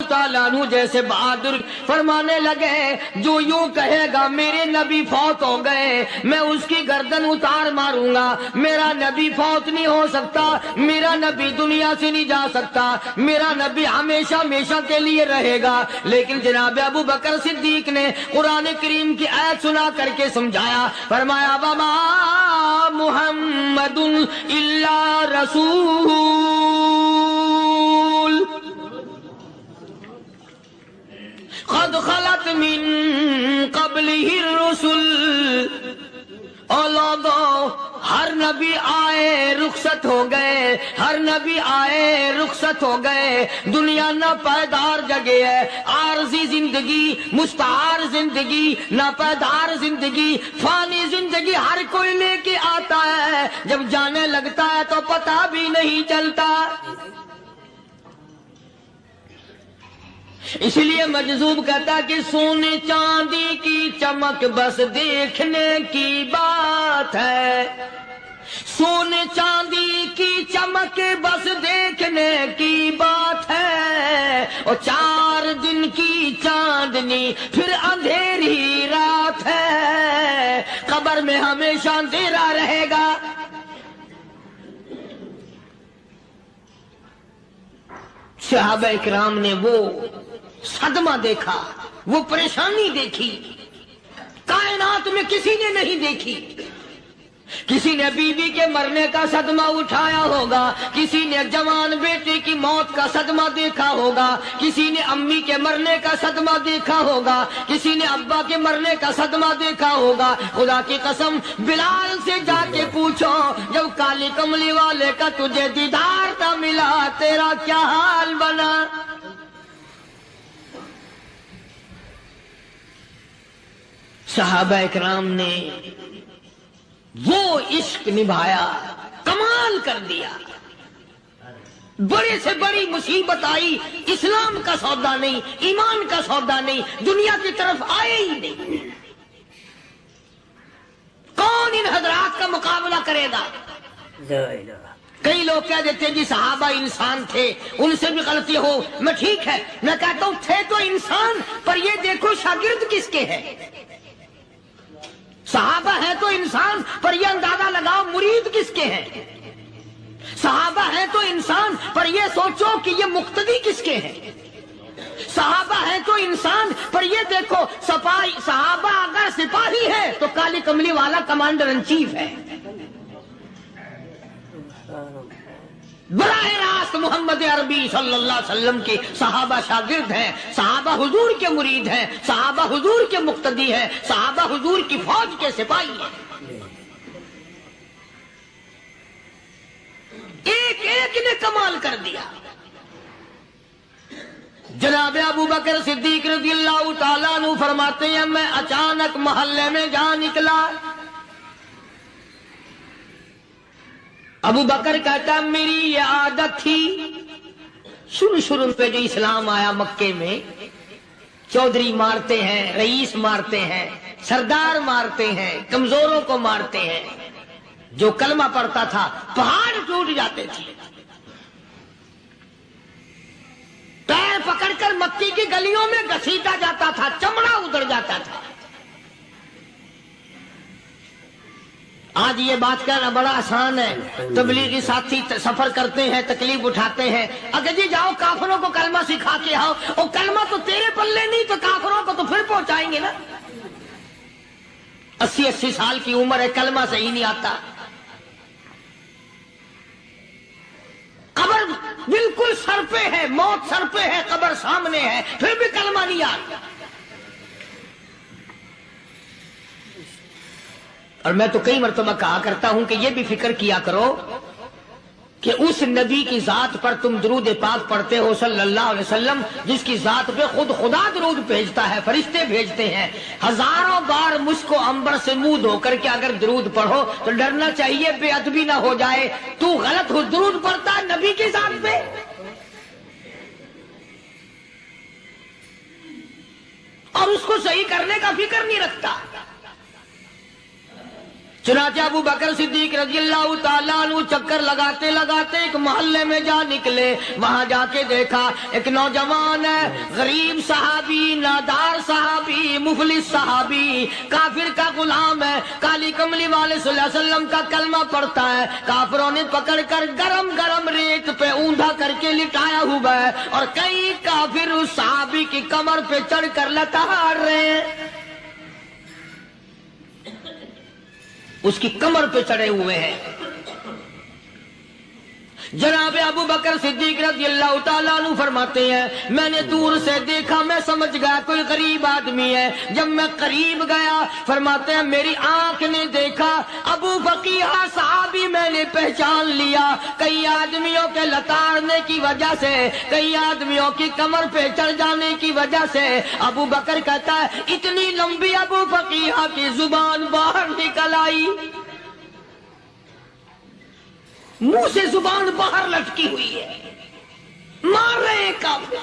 تعالیٰ عنہ جیسے بہادر فرمانے لگے جو یوں کہے گا میرے نبی فوت ہو گئے میں اس کی گردن اتار ماروں گا، میرا نبی فوت نہیں ہو سکتا، میرا نبی دنیا سے نہیں جا سکتا، میرا نبی ہمیشہ ہمیشہ کے لیے رہے گا۔ لیکن جناب ابو بکر صدیق نے قرآن کریم کی آیت سنا کر کے سمجھایا، فرمایا وما محمد الا رسول قد خلت من قبلہ الرسل، اور لوگوں ہر نبی آئے رخصت ہو گئے، ہر نبی آئے رخصت ہو گئے، دنیا نہ پائیدار جگہ ہے، عارضی زندگی، مستعار زندگی، نہ پائیدار زندگی، فانی زندگی ہر کوئی لے کے آتا ہے، جب جانے لگتا ہے تو پتہ بھی نہیں چلتا۔ اس لیے مجذوب کہتا کہ سونے چاندی کی چمک بس دیکھنے کی بات ہے، سونے چاندی کی چمک بس دیکھنے کی بات ہے، اور 4 دن کی چاندنی پھر اندھیری رات ہے، قبر میں ہمیشہ اندھیرا رہے گا۔ صحابہ اکرام نے وہ صدمہ دیکھا، وہ پریشانی دیکھی، کائنات میں کسی نے نہیں دیکھی۔ کسی نے بیوی کے مرنے کا صدمہ اٹھایا ہوگا، کسی نے جوان بیٹے کی موت کا صدمہ دیکھا ہوگا، کسی نے امی کے مرنے کا صدمہ دیکھا ہوگا، کسی نے ابا کے مرنے کا صدمہ دیکھا ہوگا۔ خدا کی قسم بلال سے جا کے پوچھو جب کالی کملی والے کا تجھے دیدار نہ ملا تیرا کیا حال بنا۔ صحابہ اکرام نے وہ عشق نبھایا، کمال کر دیا۔ بڑے سے بڑی مصیبت آئی، اسلام کا سودا نہیں، ایمان کا سودا نہیں، دنیا کی طرف آئے ہی نہیں۔ کون ان حضرات کا مقابلہ کرے گا؟ کئی لوگ کہہ دیتے ہیں جی صحابہ انسان تھے، ان سے بھی غلطی ہو، میں ٹھیک ہے، میں کہتا ہوں تھے تو انسان، پر یہ دیکھو شاگرد کس کے ہیں۔ صحابہ ہیں تو انسان، پر یہ اندازہ لگاؤ مرید کس کے ہیں۔ صحابہ ہیں تو انسان، پر یہ سوچو کہ یہ مقتدی کس کے ہیں۔ صحابہ ہیں تو انسان، پر یہ دیکھو صحابہ اگر سپاہی ہے تو کالی کملی والا کمانڈر ان چیف ہے۔ براہ راست محمد عربی صلی اللہ علیہ وسلم کے صحابہ شاگرد ہیں، صحابہ حضور کے مرید ہیں، صحابہ حضور کے مقتدی ہیں، صحابہ حضور کی فوج کے سپاہی ہیں۔ ایک ایک نے کمال کر دیا۔ جناب ابو بکر صدیق رضی اللہ تعالیٰ عنہ فرماتے ہیں میں اچانک محلے میں جا نکلا۔ ابو بکر کہتا میری یہ عادت تھی، شروع پہ جو اسلام آیا مکے میں، چودھری مارتے ہیں، رئیس مارتے ہیں، سردار مارتے ہیں، کمزوروں کو مارتے ہیں، جو کلمہ پڑھتا تھا پہاڑ ٹوٹ جاتے تھے، پیر پکڑ کر مکی کی گلیوں میں گھسیٹا جاتا تھا، چمڑا ادھر جاتا تھا۔ آج یہ بات کہنا بڑا آسان ہے، تبلیغی ساتھی سفر کرتے ہیں، تکلیف اٹھاتے ہیں، اگر جی جاؤ کافروں کو کلمہ سکھا کے آؤ، اور کلمہ تو تیرے پلے نہیں تو کافروں کو تو پھر پہنچائیں گے نا۔ 80 سال کی عمر ہے، کلمہ صحیح نہیں آتا، قبر بالکل سر پہ ہے، موت سر پہ ہے، قبر سامنے ہے، پھر بھی کلمہ نہیں آتا۔ اور میں تو کئی مرتبہ کہا کرتا ہوں کہ یہ بھی فکر کیا کرو کہ اس نبی کی ذات پر تم درود پاک پڑھتے ہو صلی اللہ علیہ وسلم، جس کی ذات پہ خود خدا درود بھیجتا ہے، فرشتے بھیجتے ہیں، ہزاروں بار مجھ کو عنبر سے منہ دھو کر کے اگر درود پڑھو تو ڈرنا چاہیے بے ادبی نہ ہو جائے، تو غلط ہو درود پڑھتا ہے نبی کی ذات پہ۔ اور اس کو صحیح کرنے کا فکر نہیں رکھتا۔ چنانچہ ابو بکر صدیق رضی اللہ تعالیٰ عنہ چکر لگاتے لگاتے ایک محلے میں جا نکلے. وہاں جا کے دیکھا ایک نوجوان ہے، غریب صحابی، نادار صحابی، مفلس صحابی، کافر کا غلام ہے، کالی کملی والے صلی اللہ علیہ وسلم کا کلمہ پڑھتا ہے. کافروں نے پکڑ کر گرم گرم ریت پہ اوندا کر کے لٹایا ہوا ہے، اور کئی کافر اس صحابی کی کمر پہ چڑھ کر لتاڑ رہے ہیں. اس کی کمر پہ چڑھے ہوئے ہیں. جناب ابو بکر صدیق رضی اللہ تعالیٰ عنہ فرماتے ہیں میں نے دور سے دیکھا، میں سمجھ گیا کوئی غریب آدمی ہے. جب میں قریب گیا فرماتے ہیں میری آنکھ نے دیکھا ابو فقیہ صحابی، میں نے پہچان لیا. کئی آدمیوں کے لتاڑنے کی وجہ سے، کئی آدمیوں کی کمر پہ چڑھ جانے کی وجہ سے ابو بکر کہتا ہے اتنی لمبی ابو فقیہ کی زبان باہر نکل آئی، منہ سے زبان باہر لٹکی ہوئی ہے، مار رہے ہیں کافر.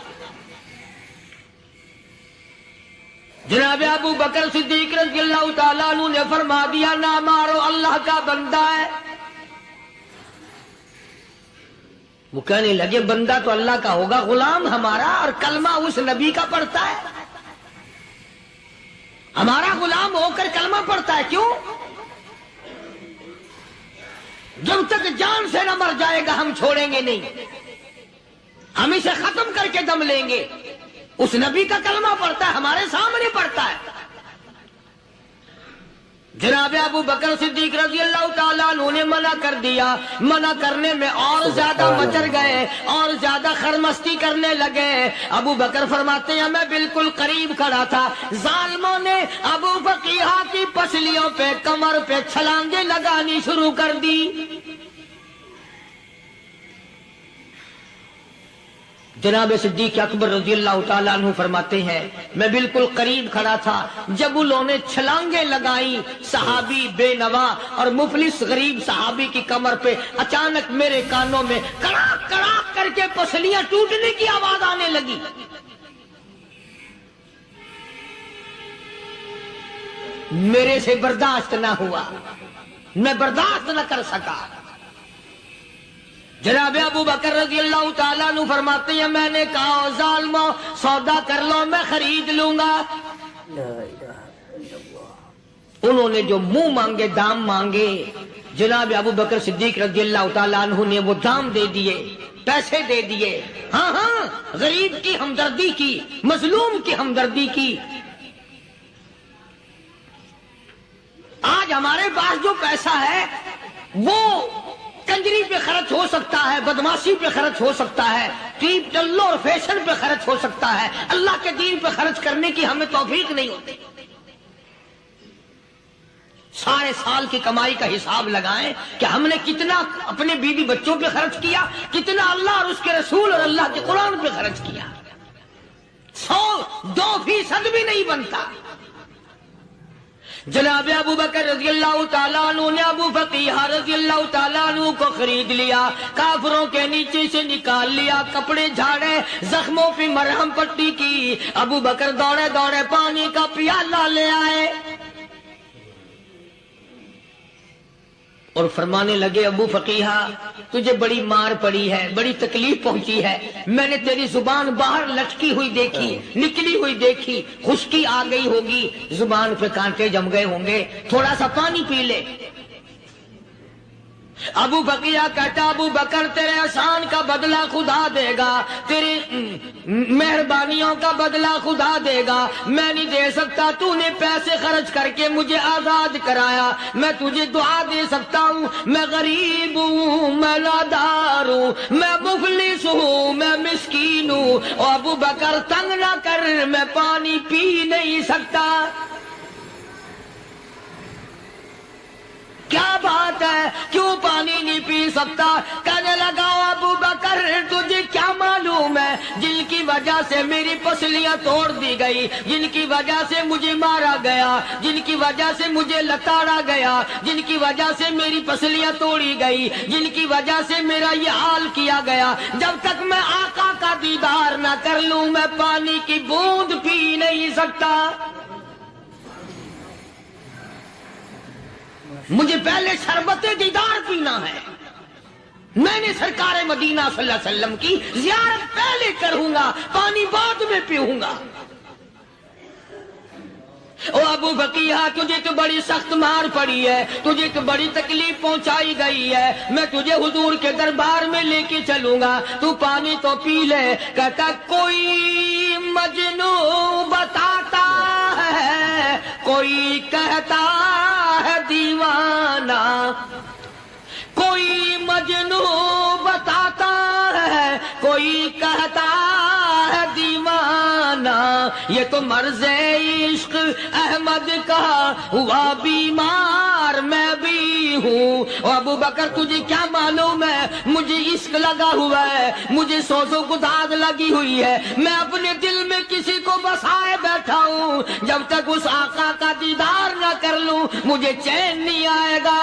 جناب ابو بکر صدیق رضی اللہ تعالیٰ عنہ نے فرما دیا نہ مارو، اللہ کا بندہ ہے. وہ کہنے لگے بندہ تو اللہ کا ہوگا، غلام ہمارا اور کلمہ اس نبی کا پڑھتا ہے، ہمارا غلام ہو کر کلمہ پڑھتا ہے. کیوں؟ جب تک جان سے نہ مر جائے گا ہم چھوڑیں گے نہیں، ہم اسے ختم کر کے دم لیں گے. اس نبی کا کلمہ پڑھتا ہے، ہمارے سامنے پڑھتا ہے. جناب ابو بکر صدیق رضی اللہ تعالیٰ عنہ نے منع کر دیا. منع کرنے میں اور زیادہ مچر گئے اور زیادہ خرمستی کرنے لگے. ابو بکر فرماتے ہیں میں بالکل قریب کھڑا تھا، ظالموں نے ابو فقیہ کی پسلیوں پہ کمر پہ چھلانگیں لگانی شروع کر دی. جناب صدیق اکبر رضی اللہ تعالیٰ عنہ فرماتے ہیں میں بالکل قریب کھڑا تھا جب انہوں نے چھلانگیں لگائیں صحابی بے نوا اور مفلس غریب صحابی کی کمر پہ. اچانک میرے کانوں میں کڑاک کڑاک کر کے پسلیاں ٹوٹنے کی آواز آنے لگی. میرے سے برداشت نہ ہوا، میں برداشت نہ کر سکا. جناب ابو بکر رضی اللہ تعالیٰ عنہ فرماتے ہیں میں نے کہا ظالمو سودا کر لو، میں خرید لوں گا. انہوں نے جو منہ مانگے دام مانگے، جناب ابو بکر صدیق رضی اللہ تعالیٰ عنہ نے وہ دام دے دیے، پیسے دے دیے. ہاں ہاں، غریب کی ہمدردی کی، مظلوم کی ہمدردی کی. آج ہمارے پاس جو پیسہ ہے وہ کنجری پہ خرچ ہو سکتا ہے، بدماشی پہ خرچ ہو سکتا ہے، ٹیپ ٹلو اور فیشن پہ خرچ ہو سکتا ہے. اللہ کے دین پہ خرچ کرنے کی ہمیں توفیق نہیں ہوتی. سارے سال کی کمائی کا حساب لگائیں کہ ہم نے کتنا اپنے بیوی بچوں پہ خرچ کیا، کتنا اللہ اور اس کے رسول اور اللہ کے قرآن پہ خرچ کیا. 100-2% بھی نہیں بنتا. جناب ابو بکر رضی اللہ تعالیٰ عنہ نے ابو فقیہ رضی اللہ تعالیٰ عنہ کو خرید لیا، کافروں کے نیچے سے نکال لیا، کپڑے جھاڑے، زخموں پہ مرہم پٹی کی. ابو بکر دوڑے دوڑے پانی کا پیالہ لے آئے اور فرمانے لگے ابو فقیہ تجھے بڑی مار پڑی ہے، بڑی تکلیف پہنچی ہے، میں نے تیری زبان باہر لٹکی ہوئی دیکھی، نکلی ہوئی دیکھی، خشکی آ گئی ہوگی، زبان پہ کانٹے جم گئے ہوں گے، تھوڑا سا پانی پی لے. ابو فقیہ کہتا ابو بکر تیرے احسان کا بدلہ خدا دے گا، تیری مہربانیوں کا بدلہ خدا دے گا. میں نہیں دے سکتا، تو نے پیسے خرچ کر کے مجھے آزاد کرایا، میں تجھے دعا دے سکتا ہوں. میں غریب ہوں، میں نادار ہوں، میں مفلس ہوں، میں مسکین ہوں. اور ابو بکر تنگ نہ کر، میں پانی پی نہیں سکتا. کیا بات ہے، کیوں پانی نہیں پی سکتا؟ کہنے لگا ابو بکر تجھے کیا معلوم ہے جن کی وجہ سے میری پسلیاں توڑ دی گئی، جن کی وجہ سے مجھے مارا گیا، جن کی وجہ سے مجھے لتاڑا گیا، جن کی وجہ سے میری پسلیاں توڑی گئی، جن کی وجہ سے میرا یہ حال کیا گیا. جب تک میں آقا کا دیدار نہ کر لوں میں پانی کی بوند پی نہیں سکتا. مجھے پہلے شربت دیدار پینا ہے. میں نے سرکار مدینہ صلی اللہ علیہ وسلم کی زیارت پہلے کروں گا، پانی بعد میں پیوں گا. او ابو بقیہ، تجھے تو بڑی سخت مار پڑی ہے، تجھے تو بڑی تکلیف پہنچائی گئی ہے، میں تجھے حضور کے دربار میں لے کے چلوں گا، تو پانی تو پی لے. کہتا کوئی مجنوں بتاتا ہے، کوئی کہتا ہے دیوانہ، کوئی مجنوں بتاتا ہے، کوئی کہتا ہے دیوانہ. یہ تو مرض عشق احمد کا ہوا بیمار میں بھی ہوں. اور ابو بکر تجھے کیا معلوم ہے، مجھے عشق لگا ہوا ہے، مجھے سوز و گداز لگی ہوئی ہے. میں اپنے دل میں کسی کو بسائے بیٹھا ہوں، جب تک اس آقا کا دیدار نہ کر لوں مجھے چین نہیں آئے گا.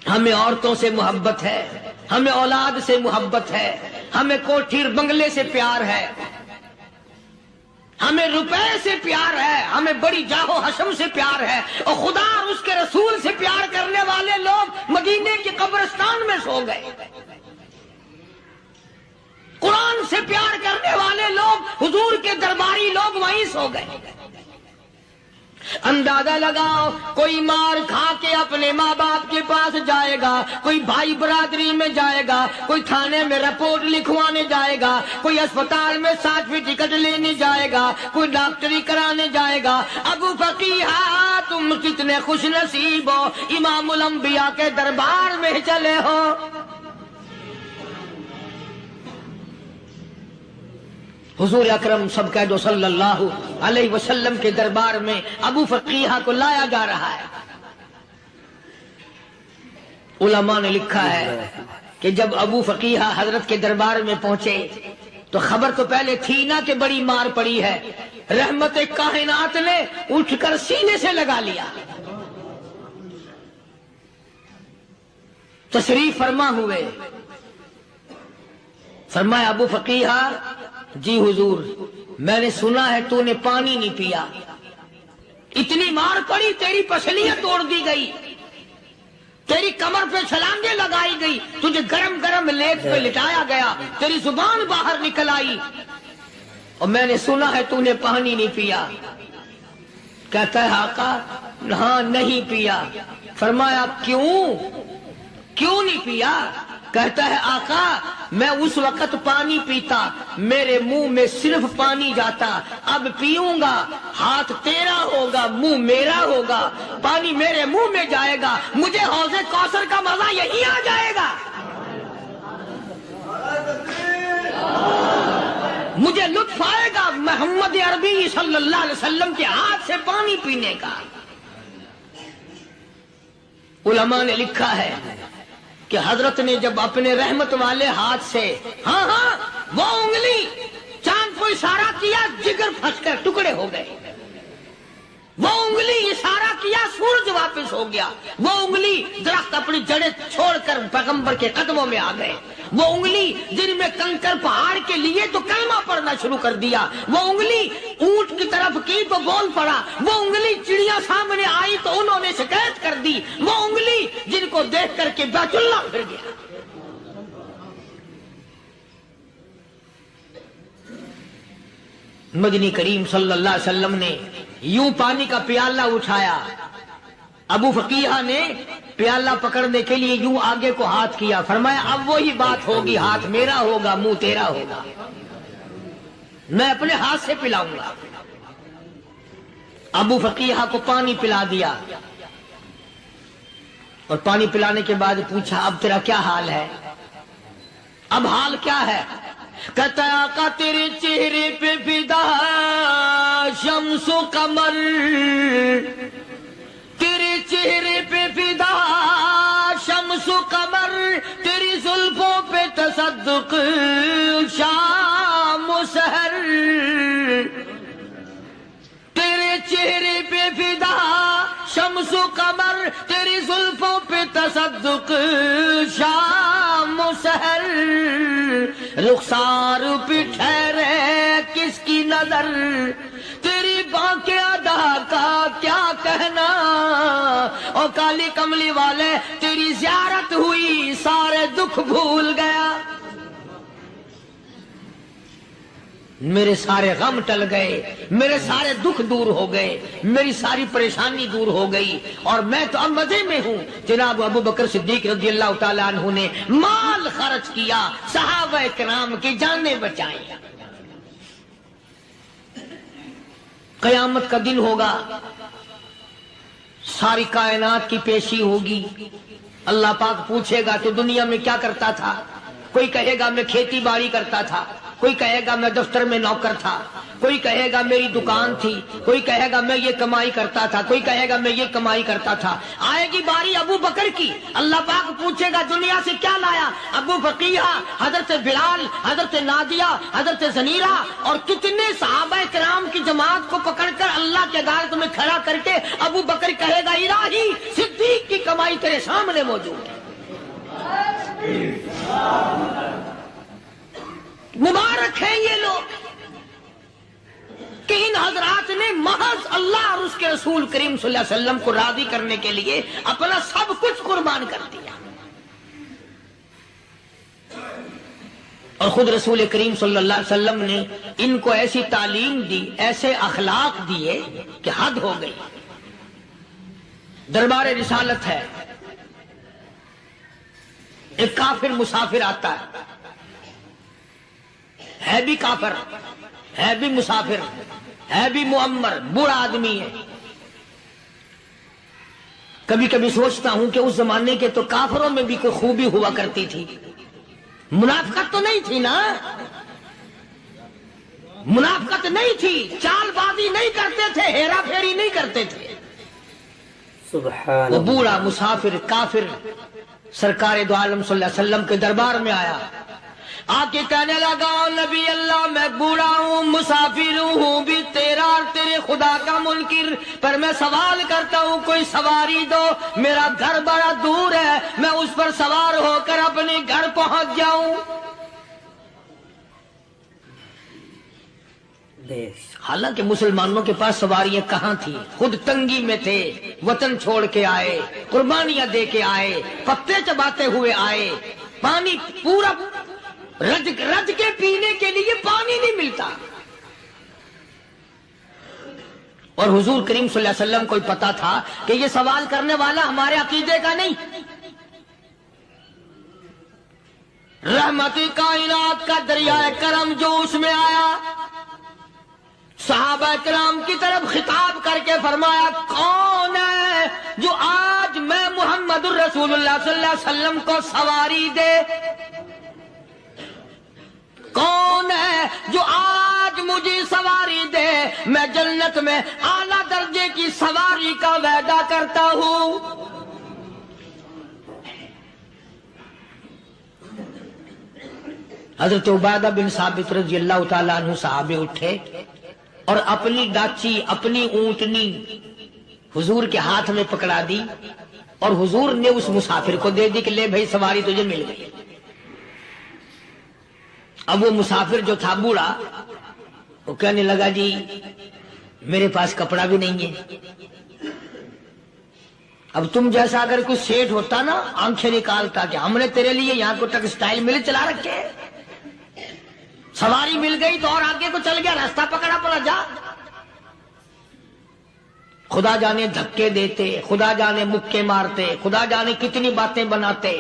ہمیں عورتوں سے محبت ہے، ہمیں اولاد سے محبت ہے، ہمیں کوٹھی بنگلے سے پیار ہے، ہمیں روپے سے پیار ہے، ہمیں بڑی جاہ و حشم سے پیار ہے. اور خدا اور اس کے رسول سے پیار کرنے والے لوگ مدینے کے قبرستان میں سو گئے. قرآن سے پیار کرنے والے لوگ، حضور کے درباری لوگ وہیں سو گئے. اندازہ لگاؤ، کوئی مار کھا کے اپنے ماں باپ کے پاس جائے گا، کوئی بھائی برادری میں جائے گا، کوئی تھانے میں رپورٹ لکھوانے جائے گا، کوئی اسپتال میں سرٹیفکیٹ لینے جائے گا، کوئی ڈاکٹری کرانے جائے گا. ابو فقیہ تم کتنے خوش نصیب ہو، امام الانبیاء کے دربار میں چلے ہو. حضور اکرم سب کہہ دو صلی اللہ علیہ وسلم کے دربار میں ابو فقیہ کو لایا جا رہا ہے. علماء نے لکھا ہے کہ جب ابو فقیہ حضرت کے دربار میں پہنچے تو خبر تو پہلے تھی نا کہ بڑی مار پڑی ہے. رحمت کائنات نے اٹھ کر سینے سے لگا لیا. تشریف فرما ہوئے، فرمایا ابو فقیہ جی حضور، میں نے سنا ہے تو نے پانی نہیں پیا، اتنی مار پڑی تیری پسلیاں توڑ دی گئی، تیری کمر پہ چھلانگیں لگائی گئی، تجھے گرم گرم لیٹ پہ لٹایا گیا، تیری زبان باہر نکل آئی، اور میں نے سنا ہے تو نے پانی نہیں پیا. کہتا ہے آقا ہاں نہیں پیا. فرمایا کیوں نہیں پیا؟ کہتا ہے آقا میں اس وقت پانی پیتا میرے منہ میں صرف پانی جاتا، اب پیوں گا ہاتھ تیرا ہوگا منہ میرا ہوگا، پانی میرے منہ میں جائے گا، مجھے حوض کوثر کا مزہ یہی آ جائے گا، مجھے لطف آئے گا محمد عربی صلی اللہ علیہ وسلم کے ہاتھ سے پانی پینے کا. علماء نے لکھا ہے کہ حضرت نے جب اپنے رحمت والے ہاتھ سے ہاں وہ انگلی چاند کو اشارہ کیا، جگر پھنس کر ٹکڑے ہو گئے. وہ انگلی اشارہ کیا، سورج واپس ہو گیا. وہ انگلی درخت اپنی جڑیں چھوڑ کر پیغمبر کے قدموں میں آ گئے. وہ انگلی جن میں کنکر پہاڑ کے لیے تو کلمہ پڑھنا شروع کر دیا. وہ انگلی اونٹ کی طرف کی تو بول پڑا. وہ انگلی چڑیا سامنے آئی تو انہوں نے شکایت کر دی. وہ انگلی جن کو دیکھ کر کے بیت اللہ پھر گیا. مدنی کریم صلی اللہ علیہ وسلم نے یوں پانی کا پیالہ اٹھایا، ابو فقیہ نے پیالہ پکڑنے کے لیے یوں آگے کو ہاتھ کیا، فرمایا اب وہی بات ہوگی، ہاتھ میرا ہوگا منہ تیرا ہوگا، میں اپنے ہاتھ سے پلاؤں گا. ابو فقیہ کو پانی پلا دیا اور پانی پلانے کے بعد پوچھا اب تیرا کیا حال ہے؟ اب حال کیا ہے؟ کہتا ہے آقا تیرے چہرے پہ فدا شمس و قمر، تیرے چہرے پہ فدا شمس و قمر، تیری زلفوں پہ تصدق شام و سحر، تیرے چہرے پہ فدا شمس و قمر، تیری زلفوں پہ تصدق شام و سحر، رخسار پہ ٹھہرے کس کی نظر، باقی ادا کا کیا کہنا، او کالی کملی والے تیری زیارت ہوئی سارے دکھ بھول گیا، میرے سارے غم ٹل گئے، میرے سارے دکھ دور ہو گئے، میری ساری پریشانی دور ہو گئی، اور میں تو اب مزے میں ہوں۔ جناب ابو بکر صدیق رضی اللہ تعالیٰ عنہ نے مال خرچ کیا، صحابہ کرام کی جانیں بچائیں۔ قیامت کا دن ہوگا، ساری کائنات کی پیشی ہوگی، اللہ پاک پوچھے گا تو دنیا میں کیا کرتا تھا؟ کوئی کہے گا میں کھیتی باڑی کرتا تھا، کوئی کہے گا میں دفتر میں نوکر تھا، کوئی کہے گا میری دکان تھی، کوئی کہے گا میں یہ کمائی کرتا تھا، کوئی کہے گا میں یہ کمائی کرتا تھا۔ آئے گی باری ابو بکر کی، اللہ پاک پوچھے گا دنیا سے کیا لایا؟ ابو بقیہ، حضرت بلال، حضرت نادیہ، حضرت زنیرہ اور کتنے صحابہ کرام کی جماعت کو پکڑ کر اللہ کے عدالت میں کھڑا کر کے ابو بکر کہے گا الہی صدیق کی کمائی تیرے سامنے موجود ہے۔ مبارک ہیں یہ لوگ کہ ان حضرات نے محض اللہ اور اس کے رسول کریم صلی اللہ علیہ وسلم کو راضی کرنے کے لیے اپنا سب کچھ قربان کر دیا، اور خود رسول کریم صلی اللہ علیہ وسلم نے ان کو ایسی تعلیم دی، ایسے اخلاق دیے کہ حد ہو گئی۔ دربار رسالت ہے، ایک کافر مسافر آتا ہے بھی کافر، ہے بھی مسافر، ہے بھی معمر، برا آدمی ہے۔ کبھی کبھی سوچتا ہوں کہ اس زمانے کے تو کافروں میں بھی کوئی خوبی ہوا کرتی تھی، منافقت تو نہیں تھی نا، منافقت نہیں تھی، چال بازی نہیں کرتے تھے، ہیرا پھیری نہیں کرتے تھے۔ سبحان وہ بوڑھا مسافر کافر سرکار دو عالم صلی اللہ علیہ وسلم کے دربار میں آیا، آ کے کہنے لگا نبی اللہ میں بوڑھا ہوں، مسافر ہوں بھی تیرا اور تیرے خدا کا منکر، پر میں سوال کرتا ہوں کوئی سواری دو، میرا گھر بڑا دور ہے، میں اس پر سوار ہو کر اپنے گھر پہنچ جاؤں۔ حالانکہ مسلمانوں کے پاس سواریاں کہاں تھی، خود تنگی میں تھے، وطن چھوڑ کے آئے، قربانیاں دے کے آئے، پتے چباتے ہوئے آئے، پانی پورا رج کے پینے کے لیے پانی نہیں ملتا، اور حضور کریم صلی اللہ علیہ وسلم کو پتا تھا کہ یہ سوال کرنے والا ہمارے عقیدے کا نہیں، رحمت کائنات کا دریائے کرم جو اس میں آیا، صحابہ کرام کی طرف خطاب کر کے فرمایا کون ہے جو آج میں محمد الرسول اللہ صلی اللہ علیہ وسلم کو سواری دے، کون ہے جو آج مجھے سواری دے، میں جنت میں اعلیٰ درجے کی سواری کا وعدہ کرتا ہوں۔ حضرت عبادہ بن ثابت رضی اللہ تعالیٰ عنہ صحابے اٹھے اور اپنی ڈاچی، اپنی اونٹنی حضور کے ہاتھ میں پکڑا دی، اور حضور نے اس مسافر کو دے دی کہ لے بھائی سواری تجھے مل گئی۔ اب وہ مسافر جو تھا بوڑھا، وہ کہنے لگا جی میرے پاس کپڑا بھی نہیں ہے، اب تم جیسا اگر کوئی سیٹ ہوتا نا آنکھیں نکالتا کہ ہم نے تیرے لیے یہاں کو ٹیکسٹائل مل چلا رکھے، سواری مل گئی تو اور آگے کو چل گیا، راستہ پکڑا پڑا جا۔ خدا جانے دھکے دیتے، خدا جانے مکے مارتے، خدا جانے کتنی باتیں بناتے۔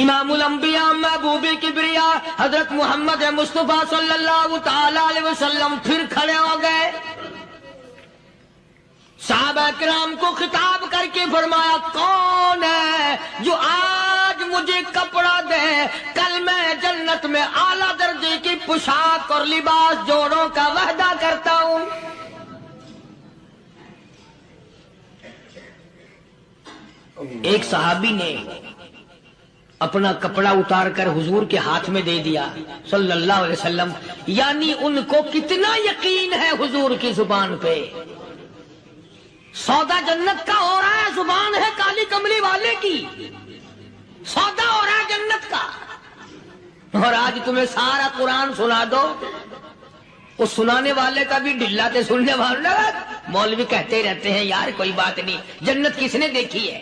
امام الانبیاء محبوب کبریا حضرت محمد مصطفیٰ صلی اللہ تعالی علیہ وسلم پھر کھڑے ہو گئے، صحابہ کرام کو خطاب کر کے فرمایا کون ہے جو آج مجھے کپڑا دے، کل میں جنت میں اعلیٰ درجے کی پوشاک اور لباس جوڑوں کا وعدہ کرتا ہوں۔ ایک صحابی نے اپنا کپڑا اتار کر حضور کے ہاتھ میں دے دیا صلی اللہ علیہ وسلم، یعنی ان کو کتنا یقین ہے حضور کی زبان پہ، سودا جنت کا ہو رہا ہے، زبان ہے کالی کملی والے کی، سودا ہو رہا ہے جنت کا۔ اور آج تمہیں سارا قرآن سنا دو، وہ سنانے والے کا بھی ڈھلا تھے، سننے والے مولوی کہتے رہتے ہیں یار کوئی بات نہیں، جنت کس نے دیکھی ہے؟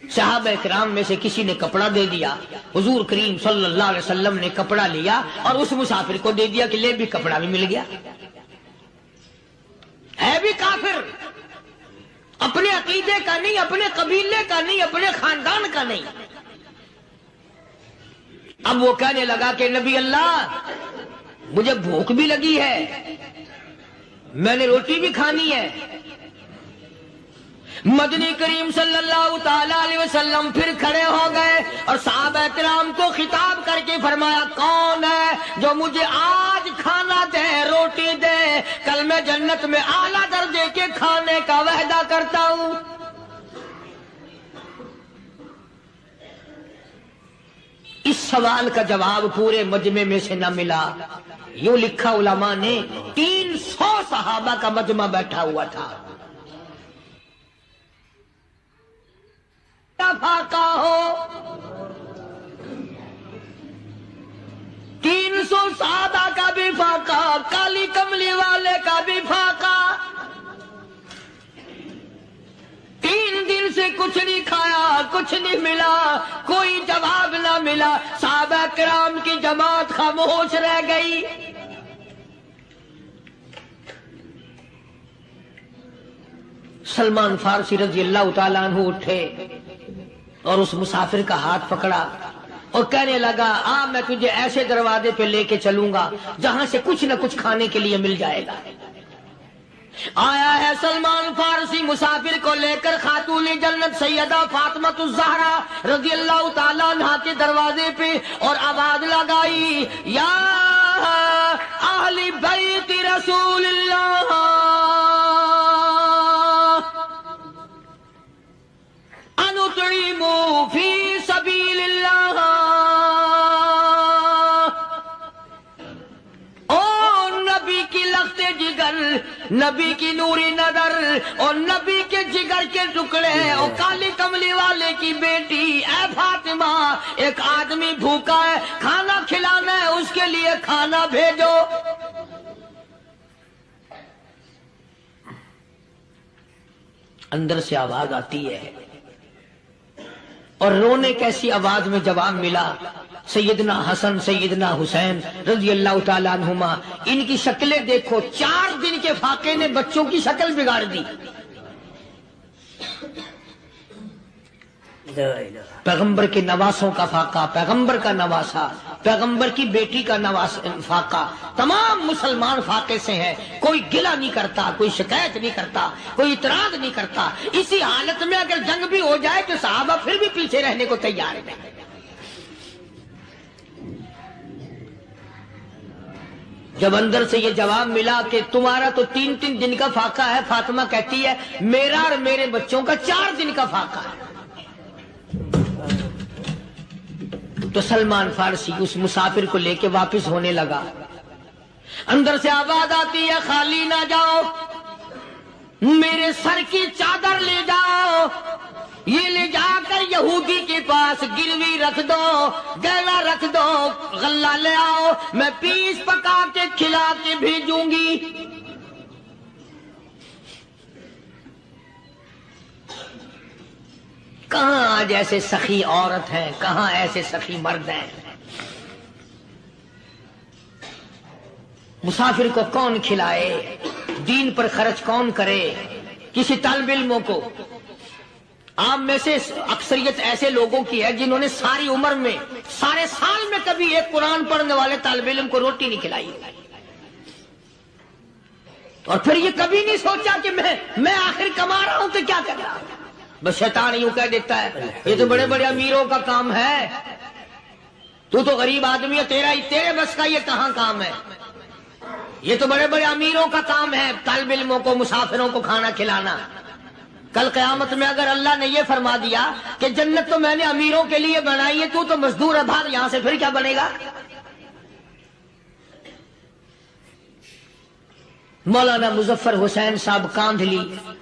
صحابہ کرام میں سے کسی نے کپڑا دے دیا، حضور کریم صلی اللہ علیہ وسلم نے کپڑا لیا اور اس مسافر کو دے دیا کہ لے بھی کپڑا بھی مل گیا۔ ہے بھی کافر، اپنے عقیدے کا نہیں، اپنے قبیلے کا نہیں، اپنے خاندان کا نہیں۔ اب وہ کہنے لگا کہ نبی اللہ مجھے بھوک بھی لگی ہے، میں نے روٹی بھی کھانی ہے۔ مدنی کریم صلی اللہ تعالی علیہ وسلم پھر کھڑے ہو گئے اور صحابہ کرام کو خطاب کر کے فرمایا کون ہے جو مجھے آج کھانا دے، روٹی دے، کل میں جنت میں اعلیٰ درجے کے کھانے کا وعدہ کرتا ہوں۔ اس سوال کا جواب پورے مجمع میں سے نہ ملا۔ یوں لکھا علماء نے 300 صحابہ کا مجمع بیٹھا ہوا تھا۔ فاقہ ہو 300 صحابہ کا بھی فاقہ، کالی کملی والے کا بھی فاقہ، 3 دن سے کچھ نہیں کھایا، کچھ نہیں ملا، کوئی جواب نہ ملا۔ صحابہ کرام کی جماعت خاموش رہ گئی۔ سلمان فارسی رضی اللہ تعالیٰ عنہ اٹھے اور اس مسافر کا ہاتھ پکڑا اور کہنے لگا میں تجھے ایسے دروازے پہ لے کے چلوں گا جہاں سے کچھ نہ کچھ کھانے کے لیے مل جائے گا۔ آیا ہے سلمان فارسی مسافر کو لے کر خاتون جنت سیدہ فاطمہ الزہرا رضی اللہ تعالیٰ عنہا کے دروازے پہ اور آواز لگائی یا اہل بیت رسول اللہ انطعموا فی سبیل اللہ۔ او نبی کی لخت جگر، نبی کی نوری نظر اور نبی کے جگر کے ٹکڑے اور کالی کملی والے کی بیٹی اے فاطمہ، ایک آدمی بھوکا ہے، کھانا کھلانا ہے، اس کے لیے کھانا بھیجو۔ اندر سے آواز آتی ہے اور رونے کیسی آواز میں جواب ملا۔ سیدنا حسن سیدنا حسین رضی اللہ تعالیٰ عنہما، ان کی شکلیں دیکھو، 4 دن کے فاقے نے بچوں کی شکل بگاڑ دی۔ پیغمبر کے نواسوں کا فاقہ، پیغمبر کا نواسا، پیغمبر کی بیٹی کا فاقہ، تمام مسلمان فاقے سے ہے، کوئی گلہ نہیں کرتا، کوئی شکایت نہیں کرتا، کوئی اعتراض نہیں کرتا۔ اسی حالت میں اگر جنگ بھی ہو جائے تو صحابہ پھر بھی پیچھے رہنے کو تیار ہے۔ جب اندر سے یہ جواب ملا کہ تمہارا تو 3 دن کا فاقہ ہے، فاطمہ کہتی ہے میرا اور میرے بچوں کا 4 دن کا فاقہ ہے، تو سلمان فارسی اس مسافر کو لے کے واپس ہونے لگا۔ اندر سے آواز آتی ہے خالی نہ جاؤ، میرے سر کی چادر لے جاؤ، یہ لے جا کر یہودی کے پاس گروی رکھ دو، گیلا رکھ دو، غلہ لے آؤ، میں پیس پکا کے کھلا کے بھیجوں گی۔ کہاں آج ایسے سخی عورت ہیں، کہاں ایسے سخی مرد ہیں؟ مسافر کو کون کھلائے، دین پر خرچ کون کرے؟ کسی طالب علموں کو، آپ میں سے اکثریت ایسے لوگوں کی ہے جنہوں نے ساری عمر میں، سارے سال میں کبھی ایک قرآن پڑھنے والے طالب علم کو روٹی نہیں کھلائی، اور پھر یہ کبھی نہیں سوچا کہ میں آخر کما رہا ہوں تو کیا کر رہا ہوں۔ بس شیطان یوں کہہ دیتا ہے یہ تو بڑے بڑے امیروں کا کام ہے، تو غریب آدمی ہے، تیرے بس کا یہ کہاں کام ہے؟ یہ تو بڑے بڑے امیروں کا کام ہے طالب علموں کو، مسافروں کو کھانا کھلانا۔ کل قیامت میں اگر اللہ نے یہ فرما دیا کہ جنت تو میں نے امیروں کے لیے بنائی ہے، تو مزدور ہے، بھاگ یہاں سے، پھر کیا بنے گا؟ مولانا مظفر حسین صاحب کاندھلی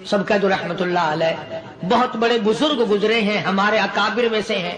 سب کہہ دو رحمت اللہ علیہ، بہت بڑے بزرگ گزرے ہیں، ہمارے اکابر میں سے ہیں۔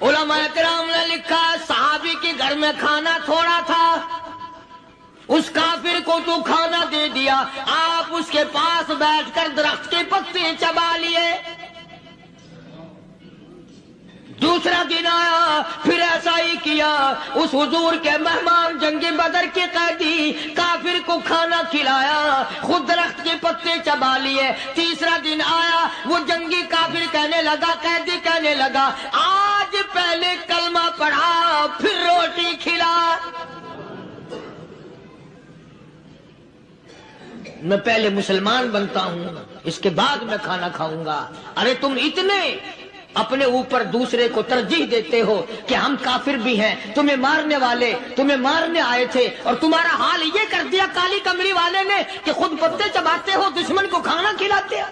علماء کرام نے لکھا صحابی کے گھر میں کھانا تھوڑا تھا، اس کافر کو تو کھانا دے دیا، آپ اس کے پاس بیٹھ کر درخت کے پتے چبا لیے۔ دوسرا دن آیا، پھر ایسا ہی کیا، اس حضور کے مہمان جنگ بدر کے قیدی کافر کو کھانا کھلایا، خود درخت کے پتے چبا لیے۔ تیسرا دن آیا، وہ جنگی کافر کہنے لگا، قیدی کہنے لگا، آج پہلے کلمہ پڑھا پھر روٹی کھلا، میں پہلے مسلمان بنتا ہوں اس کے بعد میں کھانا کھاؤں گا۔ ارے تم اتنے اپنے اوپر دوسرے کو ترجیح دیتے ہو کہ ہم کافر بھی ہیں، تمہیں مارنے والے تمہیں مارنے آئے تھے، اور تمہارا حال یہ کر دیا کالی کمری والے نے کہ خود پتے چباتے ہو، دشمن کو کھانا کھلاتے ہو،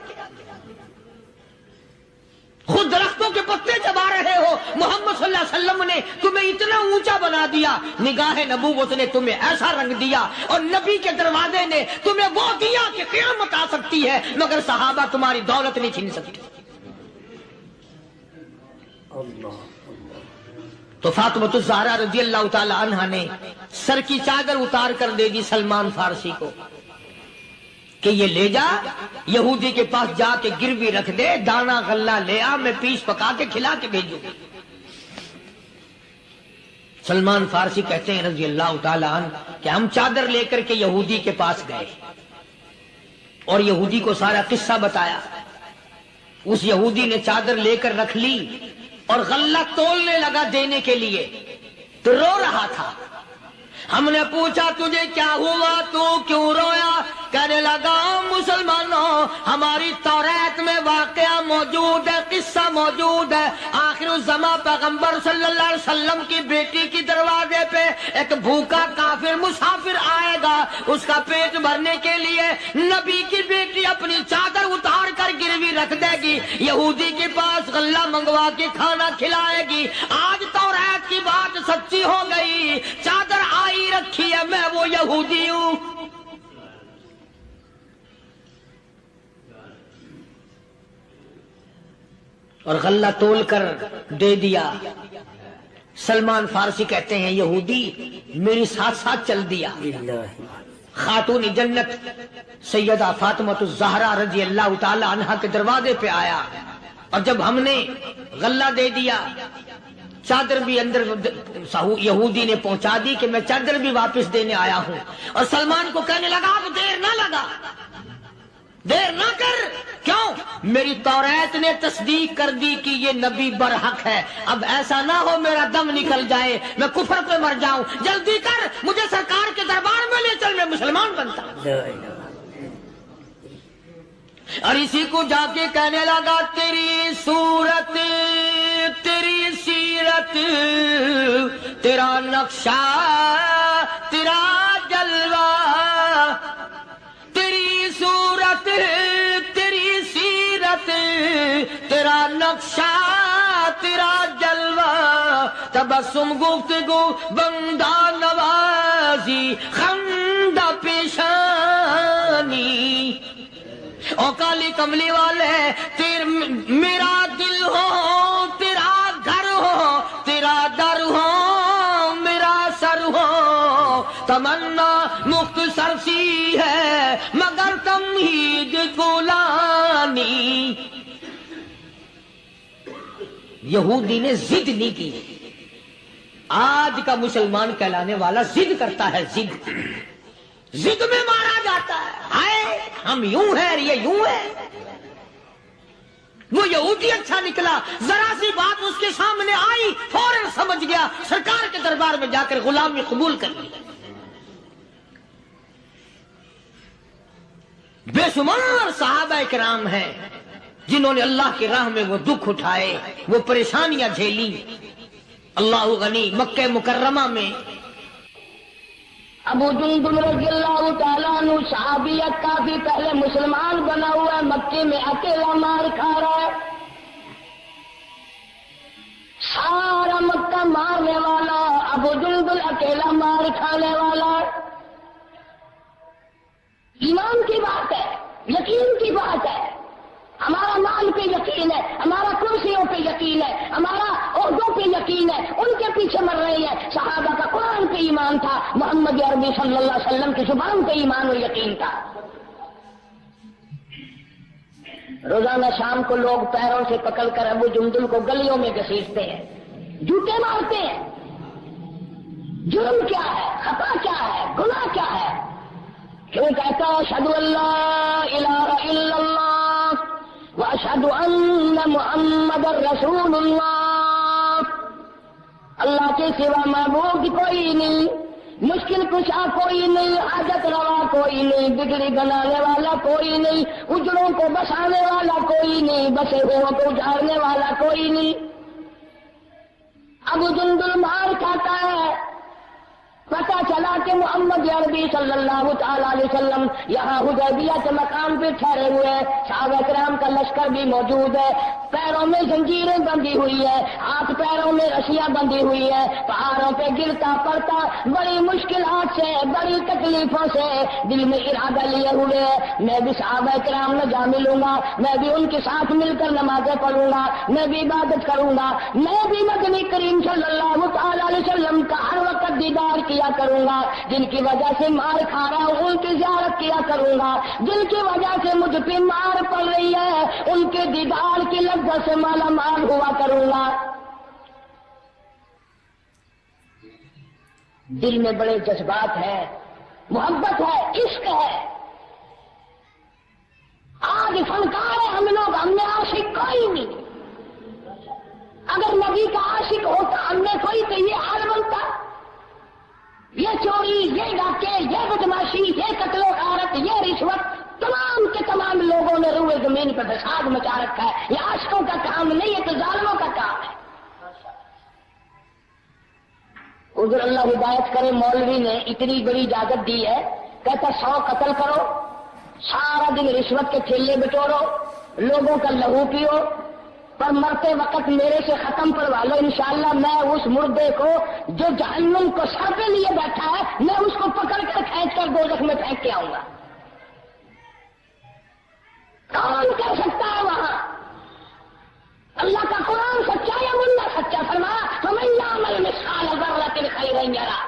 خود درختوں کے پتے چبا رہے ہو۔ محمد صلی اللہ علیہ وسلم نے تمہیں اتنا اونچا بنا دیا، نگاہ نبوت نے تمہیں ایسا رنگ دیا، اور نبی کے دروازے نے تمہیں وہ دیا کہ قیامت آ سکتی ہے مگر صحابہ تمہاری دولت نہیں چھین سکتے۔ تو فاطمۃ الزہرا رضی اللہ تعالی عنہا نے سر کی چادر اتار کر دے دی سلمان فارسی کو کہ یہ لے جا، یہودی کے پاس جا کے گروی رکھ دے، دانا غلہ لے آ، میں پیس پکا کے کھلا کے بھیجوں۔ سلمان فارسی کہتے ہیں رضی اللہ تعالی عنہ کہ ہم چادر لے کر کے یہودی کے پاس گئے اور یہودی کو سارا قصہ بتایا۔ اس یہودی نے چادر لے کر رکھ لی اور غلہ تولنے لگا دینے کے لیے، تو رو رہا تھا۔ ہم نے پوچھا تجھے کیا ہوا، تو کیوں رویا؟ کہنے لگا مسلمانوں، ہماری توریت میں واقعہ موجود ہے، قصہ موجود ہے، آخر الزمان پیغمبر صلی اللہ علیہ وسلم کی بیٹی کی دروازے پہ ایک بھوکا کافر مسافر آئے گا، اس کا پیٹ بھرنے کے لیے نبی کی بیٹی اپنی چادر اتار کر گروی رکھ دے گی، یہودی کے پاس غلہ منگوا کے کھانا کھلائے گی۔ آج توریت کی بات سچی ہو گئی، چادر آئی رکھی ہے، میں وہ یہودی ہوں۔ اور غلہ تول کر دے دیا۔ سلمان فارسی کہتے ہیں یہودی میری ساتھ ساتھ چل دیا۔ خاتون جنت سیدہ فاطمۃ الزہرا رضی اللہ تعالی عنہا کے دروازے پہ آیا، اور جب ہم نے غلہ دے دیا، چادر بھی اندر یہودی نے پہنچا دی کہ میں چادر بھی واپس دینے آیا ہوں، اور سلمان کو کہنے لگا اب دیر نہ لگا، دیر نہ کر، کیوں؟ میری توریت نے تصدیق کر دی کہ یہ نبی برحق ہے، اب ایسا نہ ہو میرا دم نکل جائے، میں کفر پہ مر جاؤں، جلدی کر، مجھے سرکار کے دربار میں لے چل، میں مسلمان بنتا ہوں۔ اور اسی کو جا کے کہنے لگا تیری صورت، تیری سیرت، تیرا نقشہ، تیرا جلوہ، تیری صورت، تیری سیرت، تیرا نقشہ، تیرا جلوہ، تبسم گفتگو بندہ نوازی خندہ پیشانی، او کالی کملی والے میرا دل ہو، تیرا گھر ہو، تیرا در ہو، میرا سر ہو، تمنا مختصر سی ہے مگر تمہید گولانی۔ یہودی نے ضد نہیں کی۔ آج کا مسلمان کہلانے والا ضد کرتا ہے، ضد میں مارا جاتا ہے، ہائے ہم یوں ہیں یہ یوں ہے۔ وہ یہودی اچھا نکلا، ذرا سی بات اس کے سامنے آئی فوراً سمجھ گیا، سرکار کے دربار میں جا کر غلامی قبول کر لی۔ بے شمار صحابہ کرام ہیں جنہوں نے اللہ کی راہ میں وہ دکھ اٹھائے، وہ پریشانیاں جھیلی۔ اللہ غنی مکہ مکرمہ میں ابو جندل رضی اللہ تعالیٰ عنہ صحابیت کافی پہلے مسلمان بنا ہوا ہے، مکے میں اکیلا مار کھا رہا ہے، سارا مکہ مارنے والا ابو جندل اکیلا مار کھانے والا۔ ایمان کی بات ہے، یقین کی بات ہے، ہمارا مال پہ یقین ہے، ہمارا کرسی بڑیوں پہ یقین ہے، ہمارا عہدوں پہ یقین ہے، ان کے پیچھے مر رہے ہیں. صحابہ کا قرآن پہ ایمان تھا، محمد عربی صلی اللہ علیہ وسلم کی زبان پہ ایمان اور یقین تھا. روزانہ شام کو لوگ پیروں سے پکڑ کر ابو جندل کو گلیوں میں گھسیٹتے ہیں، جوتے مارتے ہیں. جرم کیا ہے، خطا کیا ہے، گناہ کیا ہے؟ کیوں کہتا اشہد ان لا الہ الا اللہ واشہد ان محمد رسول اللہ. اللہ کے سوا معبود کوئی نہیں، مشکل کشا کوئی نہیں، حاجت روا کوئی نہیں، بگڑی بنانے والا کوئی نہیں، اجڑوں کو بسانے والا کوئی نہیں، بسے ہوئے کو اجاڑنے والا کوئی نہیں. ابو جندل مار کھاتا ہے. پتا چلا کہ محمد عربی صلی اللہ تعالی علیہ وسلم یہاں حدیبیہ کے مقام پہ ٹھہرے ہوئے ہیں. صحابہ کرام کا لشکر بھی موجود ہے. پیروں میں زنجیریں بندھی ہوئی ہے، ہاتھ پیروں میں رسیاں بندھی ہوئی ہے. پہاڑوں پہ گرتا پڑتا بڑی مشکلات سے، بڑی تکلیفوں سے دل میں ارادہ لیے ہوئے میں بھی صحابہ کرام میں جا ملوں گا، میں بھی ان کے ساتھ مل کر نمازیں پڑھوں گا، میں بھی عبادت کروں گا، میں بھی نبی کریم صلی اللہ تعالی علیہ وسلم کا ہر وقت دیدار کیا کروں گا. جن کی وجہ سے مار کھا رہا ہوں ان کی زیارت کیا کروں گا، جن کی وجہ سے مجھ پہ مار پڑ رہی ہے ان کے دیدار کی لذت سے مالا مال ہوا کروں گا. دل میں بڑے جذبات ہیں، محبت ہے، عشق ہے. آج فنکار ہے ہم لوگ، ہم میں عاشق کوئی نہیں. اگر نبی کا عاشق ہوتا ہم میں کوئی تو یہ حال بنتا. یہ چوری، یہ ڈاکے، یہ بدماشی، یہ قتل و غارت، یہ رشوت، تمام کے تمام لوگوں نے روئے زمین پر فساد مچا رکھا ہے. یہ عاشقوں کا کام نہیں، یہ تو ظالموں کا کام ہے. حضور اللہ ہدایت کرے، مولوی نے اتنی بڑی اجازت دی ہے، کہتا 100 قتل کرو، سارا دن رشوت کے ٹھیلے بٹورو، لوگوں کا لہو پیو، پر مرتے وقت میرے سے ختم کروا لو. انشاءاللہ میں اس مردے کو جو جہنم کو سر پہ لیے بیٹھا ہے میں اس کو پکڑ کر کھینچ کر دوزخ میں پھینک کے آؤں گا. کون کر سکتا ہے وہاں؟ اللہ کا قرآن سچا یا ملا سچا؟ فرمایا فمن یعمل مثقال ذرۃ خیرا یرہ.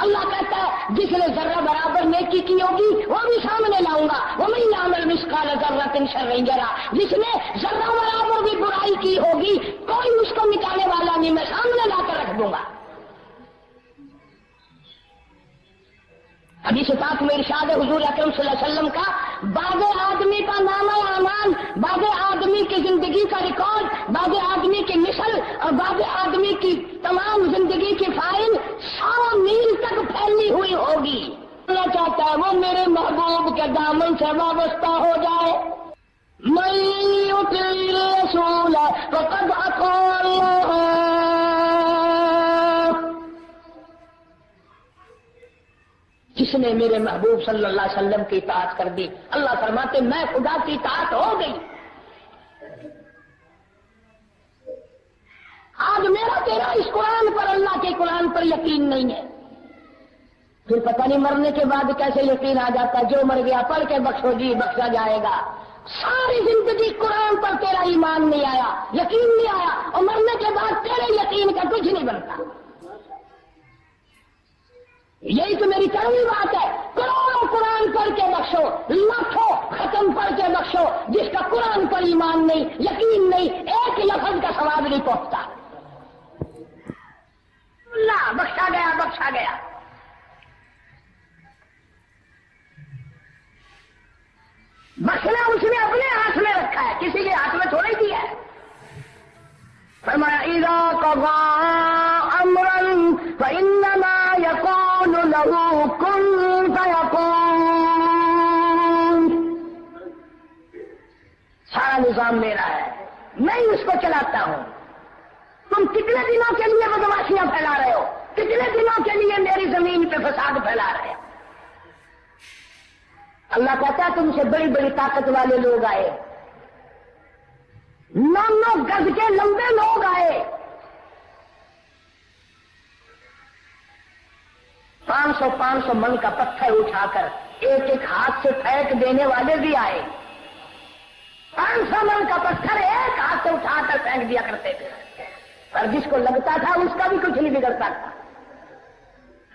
اللہ کہتا ہے جس نے ذرہ برابر نیکی کی ہوگی وہ بھی سامنے لاؤں گا. ومن یعمل مثقال ذرۃ شرا یرہ. جس نے ذرہ برابر بھی برائی کی ہوگی کوئی اس کو مٹانے والا نہیں، میں سامنے لا کر رکھ دوں گا. حدیث پاک میں ارشاد حضور اکرم صلی اللہ علیہ وسلم کا بعض آدمی کا نامہ اعمال، بعض آدمی کی زندگی کا ریکارڈ، بعض آدمی کی مثل اور بعض آدمی کی تمام زندگی کی فائل 100 میل تک پھیلی ہوئی ہوگی. اللہ چاہتا ہے وہ میرے محبوب کے دامن سے وابستہ ہو جائے. من یطع الرسول فقد اطاع اللہ. جس نے میرے محبوب صلی اللہ علیہ وسلم کی اطاعت کر دی، اللہ فرماتے میں خدا کی اطاعت ہو گئی. آج میرا تیرا اس قرآن پر، اللہ کے قرآن پر یقین نہیں ہے، پھر پتہ نہیں مرنے کے بعد کیسے یقین آ جاتا. جو مر گیا پڑھ کے بخشو جی، بخشا جائے گا. ساری زندگی قرآن پر تیرا ایمان نہیں آیا، یقین نہیں آیا، اور مرنے کے بعد تیرے یقین کا کچھ نہیں بنتا. یہی تو میری کڑوی بات ہے. کروڑوں قرآن پڑھ کے بخشو، لاکھوں ختم پڑھ کے بخشو، جس کا قرآن پر ایمان نہیں، یقین نہیں، ایک لفظ کا ثواب نہیں پہنچتا. اللہ بخشا گیا، بخشا گیا. بخشنا اس نے اپنے ہاتھ میں رکھا ہے، کسی کے ہاتھ میں تھوڑی دیا ہے. فرمایا اذا قضى امرا فانما يقول له كن فيكون. سارا نظام میرا ہے، میں ہی اس کو چلاتا ہوں. تم کتنے دنوں کے لیے بدماشیاں پھیلا رہے ہو، کتنے دنوں کے لیے میری زمین پہ فساد پھیلا رہے ہو. اللہ کہتا ہے تم سے بڑی بڑی طاقت والے لوگ آئے، 9 گز کے لمبے لوگ آئے، 500 من کا پتھر اٹھا کر ایک ایک ہاتھ سے پھینک دینے والے بھی آئے. 500 من کا پتھر ایک ہاتھ سے اٹھا کر پھینک دیا کرتے تھے، پر جس کو لگتا تھا اس کا بھی کچھ نہیں بگڑتا تھا.